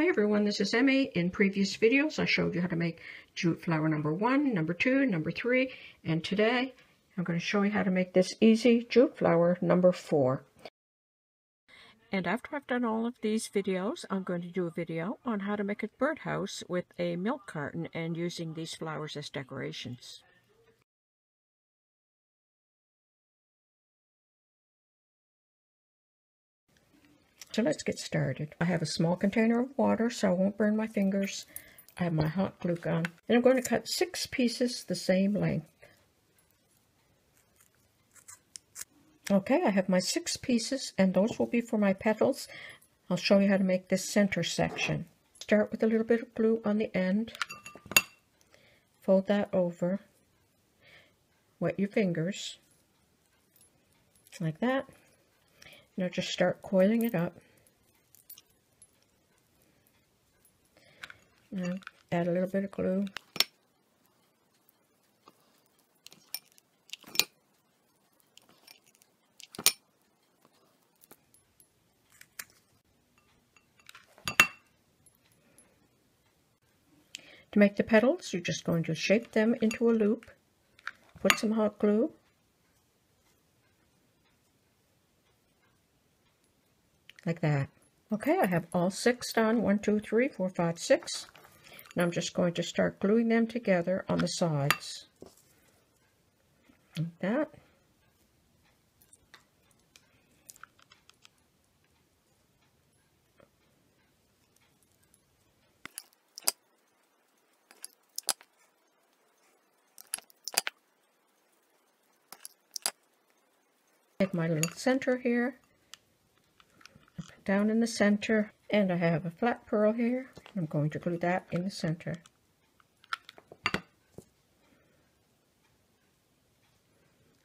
Hi everyone, this is Emmy. In previous videos I showed you how to make jute flower number 1, number 2, number 3, and today I'm going to show you how to make this easy jute flower number 4. And after I've done all of these videos, I'm going to do a video on how to make a birdhouse with a milk carton and using these flowers as decorations. So let's get started. I have a small container of water so I won't burn my fingers. I have my hot glue gun. And I'm going to cut 6 pieces the same length. Okay, I have my 6 pieces and those will be for my petals. I'll show you how to make this center section. Start with a little bit of glue on the end. Fold that over. Wet your fingers. Like that. Now just start coiling it up. Now add a little bit of glue. To make the petals, you're just going to shape them into a loop. Put some hot glue. Like that. Okay, I have all 6 done. 1, 2, 3, 4, 5, 6. Now I'm just going to start gluing them together on the sides. Like that. Take my little center here. Down in the center, and I have a flat pearl here. I'm going to glue that in the center.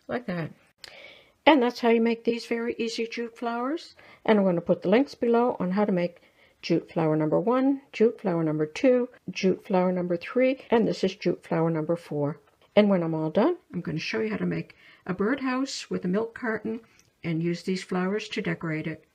Like that. And that's how you make these very easy jute flowers. And I'm going to put the links below on how to make jute flower number 1, jute flower number 2, jute flower number 3, and this is jute flower number 4. And when I'm all done, I'm going to show you how to make a birdhouse with a milk carton and use these flowers to decorate it.